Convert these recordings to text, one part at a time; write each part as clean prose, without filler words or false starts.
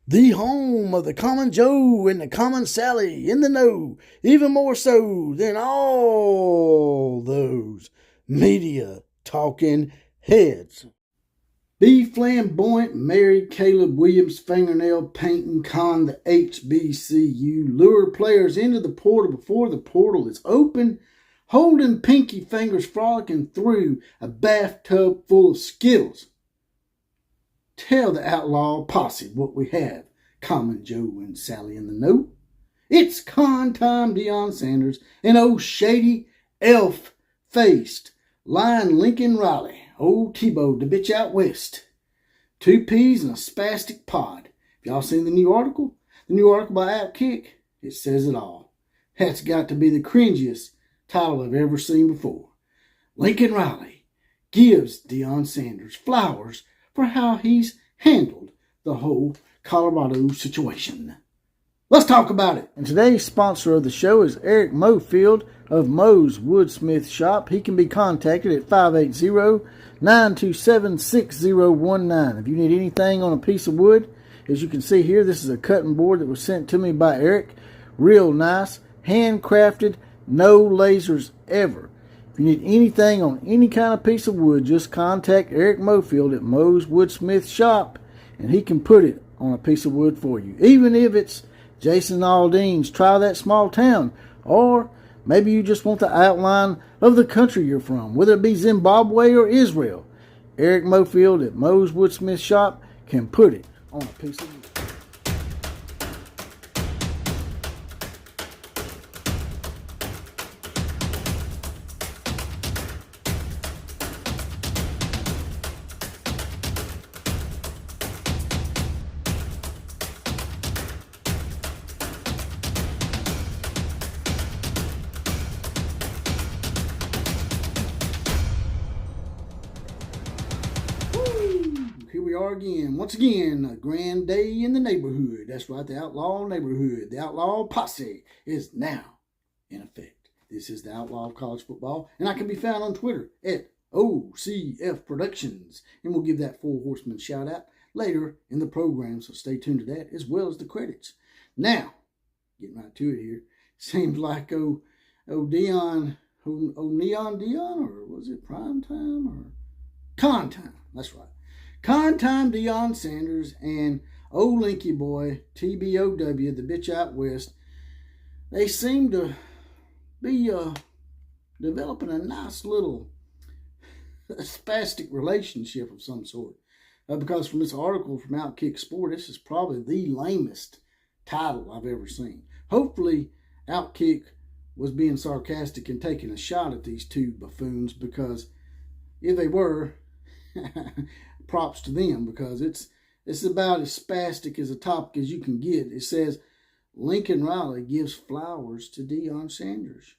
The home of the common Joe and the common Sally in the know, even more so than all those media talking heads. Be flamboyant, marry Caleb Williams, fingernail painting con the HBCU, lure players into the portal before the portal is open, holding pinky fingers frolicking through a bathtub full of Skittles. Tell the outlaw posse what we have, Common Joe and Sally in the know. It's Time Deion Sanders and old shady, elf-faced, lying Lincoln Riley, old Tebow, the bitch out west. 2 peas and a spastic pod. If y'all seen the new article? The new article by Outkick? It says it all. That's got to be the cringiest title I've ever seen before. Lincoln Riley gives Deion Sanders flowers for how he's handled the whole Colorado situation. Let's talk about it. And today's sponsor of the show is Eric Mofield of Mo's Woodsmith Shop. He can be contacted at 580-927-6019. If you need anything on a piece of wood, as you can see here, this is a cutting board that was sent to me by Eric. Real nice, handcrafted, no lasers ever. If you need anything on any kind of piece of wood, just contact Eric Mofield at Mo's Woodsmith Shop, and he can put it on a piece of wood for you. Even if it's Jason Aldean's Try That Small Town, or maybe you just want the outline of the country you're from, whether it be Zimbabwe or Israel. Eric Mofield at Mo's Woodsmith Shop can put it on a piece of wood. Here we are again. Once again, a grand day in the neighborhood. That's right, the outlaw neighborhood. The outlaw posse is now in effect. This is the outlaw of college football, and I can be found on Twitter at OCF Productions. And we'll give that Four Horsemen shout out later in the program, so stay tuned to that as well as the credits. Now, getting right to it here. Seems like Neon Dion, or was it Prime Time or Con Time? That's right. Con Time Deion Sanders and old Linky Boy, TBOW, the bitch out west, they seem to be developing a nice little spastic relationship of some sort. Because from this article from Outkick Sport, this is probably the lamest title I've ever seen. Hopefully, Outkick was being sarcastic and taking a shot at these two buffoons, because if they were, props to them, because it's about as spastic as a topic as you can get. It says, Lincoln Riley gives flowers to Deion Sanders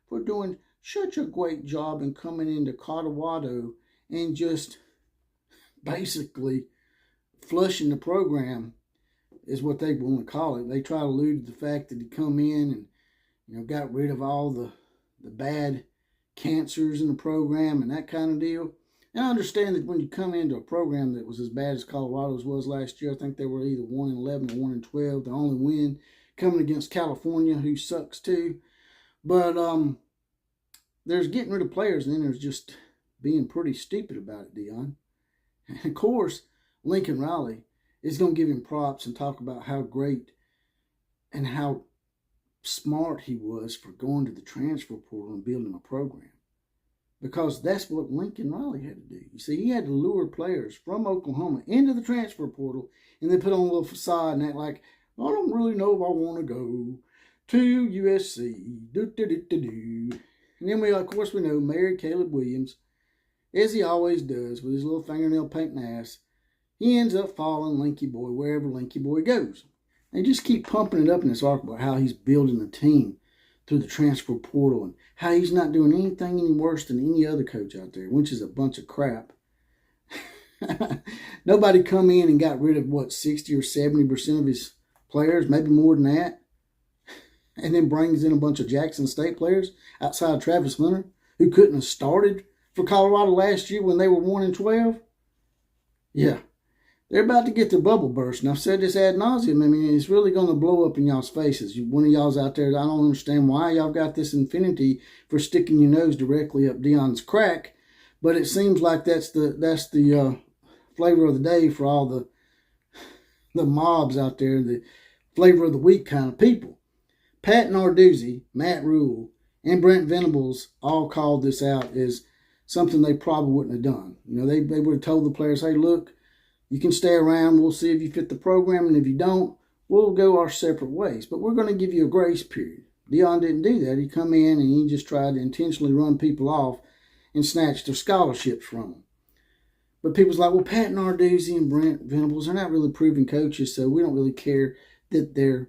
for doing such a great job in coming into Colorado and just basically flushing the program, is what they want to call it. They try to allude to the fact that he come in and got rid of all the bad cancers in the program and that kind of deal. And I understand that when you come into a program that was as bad as Colorado's was last year, I think they were either 1-11 or 1-12. The only win coming against California, who sucks too. But there's getting rid of players, and then there's just being pretty stupid about it, Deion. And of course, Lincoln Riley is going to give him props and talk about how great and how smart he was for going to the transfer portal and building a program. Because that's what Lincoln Riley had to do. You see, he had to lure players from Oklahoma into the transfer portal and then put on a little facade and act like, I don't really know if I want to go to USC. And then of course we know, married Caleb Williams, as he always does with his little fingernail painting ass. He ends up following Linky Boy wherever Linky Boy goes. They just keep pumping it up in this article about how he's building a team through the transfer portal and how he's not doing anything any worse than any other coach out there, which is a bunch of crap. Nobody come in and got rid of, 60 or 70% of his players, maybe more than that, and then brings in a bunch of Jackson State players outside Travis Hunter, who couldn't have started for Colorado last year when they were 1-12. Yeah, They're about to get their bubble burst. And I've said this ad nauseum. I mean, it's really going to blow up in y'all's faces. One of y'all's out there, I don't understand why y'all got this affinity for sticking your nose directly up Deion's crack. But it seems like that's the flavor of the day for all the mobs out there, the flavor of the week kind of people. Pat Narduzzi, Matt Rule, and Brent Venables all called this out as something they probably wouldn't have done. You know, they would have told the players, hey, look, you can stay around. We'll see if you fit the program, and if you don't, we'll go our separate ways. But we're going to give you a grace period. Deion didn't do that. He come in and he just tried to intentionally run people off and snatch their scholarships from them. But people's like, well, Pat Narduzzi and Brent Venables are not really proven coaches, so we don't really care that they're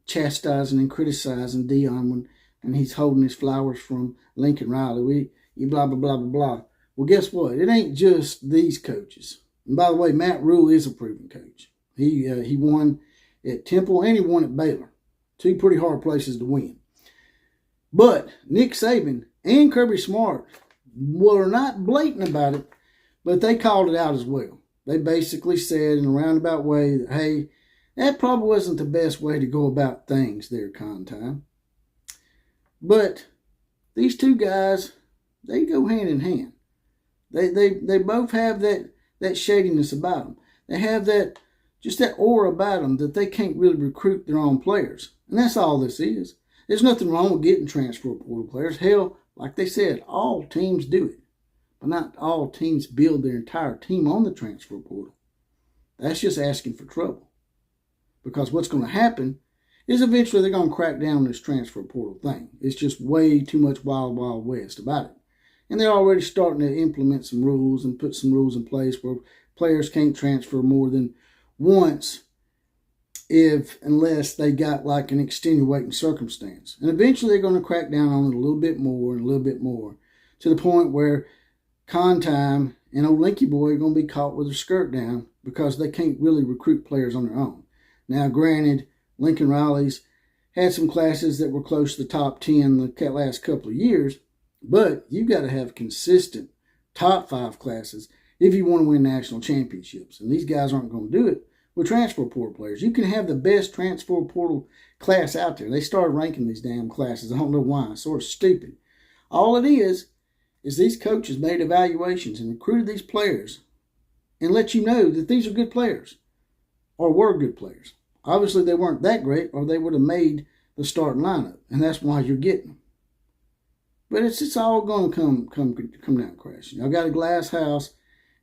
chastising and criticizing Deion when he's holding his flowers from Lincoln Riley. You blah, blah, blah, blah, blah. Well, guess what? It ain't just these coaches. And by the way, Matt Rule is a proven coach. He won at Temple and he won at Baylor. Two pretty hard places to win. But Nick Saban and Kirby Smart were not blatant about it, but they called it out as well. They basically said in a roundabout way that, hey, that probably wasn't the best way to go about things there, Time. But these two guys, they go hand in hand. They both have that shadiness about them. They have that aura about them that they can't really recruit their own players. And that's all this is. There's nothing wrong with getting transfer portal players. Hell, like they said, all teams do it. But not all teams build their entire team on the transfer portal. That's just asking for trouble. Because what's going to happen is eventually they're going to crack down on this transfer portal thing. It's just way too much wild, wild west about it. And they're already starting to implement some rules and put some rules in place where players can't transfer more than once unless they got like an extenuating circumstance. And eventually they're going to crack down on it a little bit more and a little bit more to the point where Time and old Linky Boy are going to be caught with their skirt down because they can't really recruit players on their own. Now, granted, Lincoln Riley's had some classes that were close to the top 10 the last couple of years, but you've got to have consistent top 5 classes if you want to win national championships. And these guys aren't going to do it with transfer portal players. You can have the best transfer portal class out there. They started ranking these damn classes. I don't know why. It's sort of stupid. All it is these coaches made evaluations and recruited these players and let you know that these are good players or were good players. Obviously, they weren't that great or they would have made the starting lineup, and that's why you're getting them. But it's all going to come down crashing. Y'all got a glass house,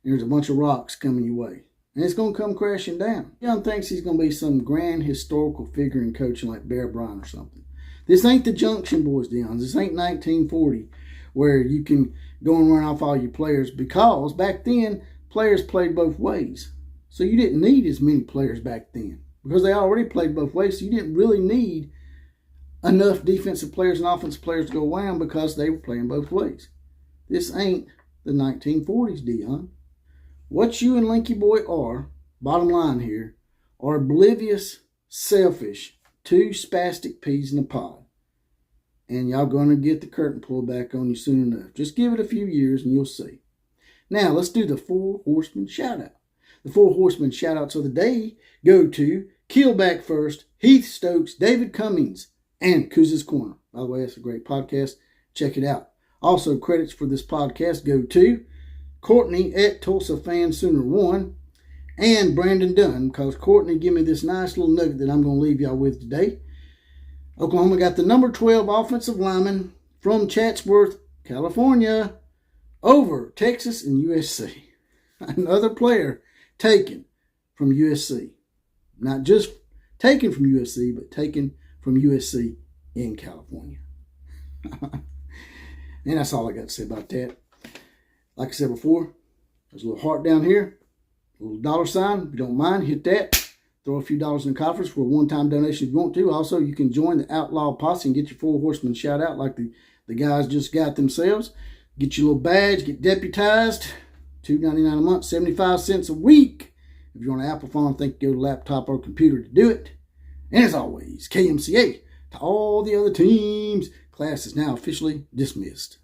and there's a bunch of rocks coming your way. And it's going to come crashing down. Deion thinks he's going to be some grand historical figure in coaching like Bear Bryant or something. This ain't the Junction Boys, Deion. This ain't 1940 where you can go and run off all your players because back then, players played both ways. So you didn't need as many players back then because they already played both ways. So you didn't really need enough defensive players and offensive players to go around because they were playing both ways. This ain't the 1940s, Deion. What you and Linky Boy are, bottom line here, are oblivious, selfish, two spastic peas in a pod. And y'all going to get the curtain pulled back on you soon enough. Just give it a few years and you'll see. Now, let's do the 4 Horsemen shout-out. The 4 Horsemen shout-outs of the day go to Keelback First, Heath Stokes, David Cummings, and Kuz's Corner. By the way, that's a great podcast. Check it out. Also, credits for this podcast go to Courtney at Tulsa Fan Sooner 1 and Brandon Dunn, because Courtney gave me this nice little nugget that I'm going to leave y'all with today. Oklahoma got the number 12 offensive lineman from Chatsworth, California, over Texas and USC. Another player taken from USC. Not just taken from USC, but taken from USC in California. And that's all I got to say about that. Like I said before, there's a little heart down here, a little dollar sign. If you don't mind, hit that. Throw a few dollars in the coffers for a one-time donation if you want to. Also, you can join the Outlaw Posse and get your 4 Horsemen shout-out like the guys just got themselves. Get your little badge, get deputized. $2.99 a month, 75 cents a week. If you're on an Apple phone, I think go to laptop or computer to do it. And as always, KMCA to all the other teams. Class is now officially dismissed.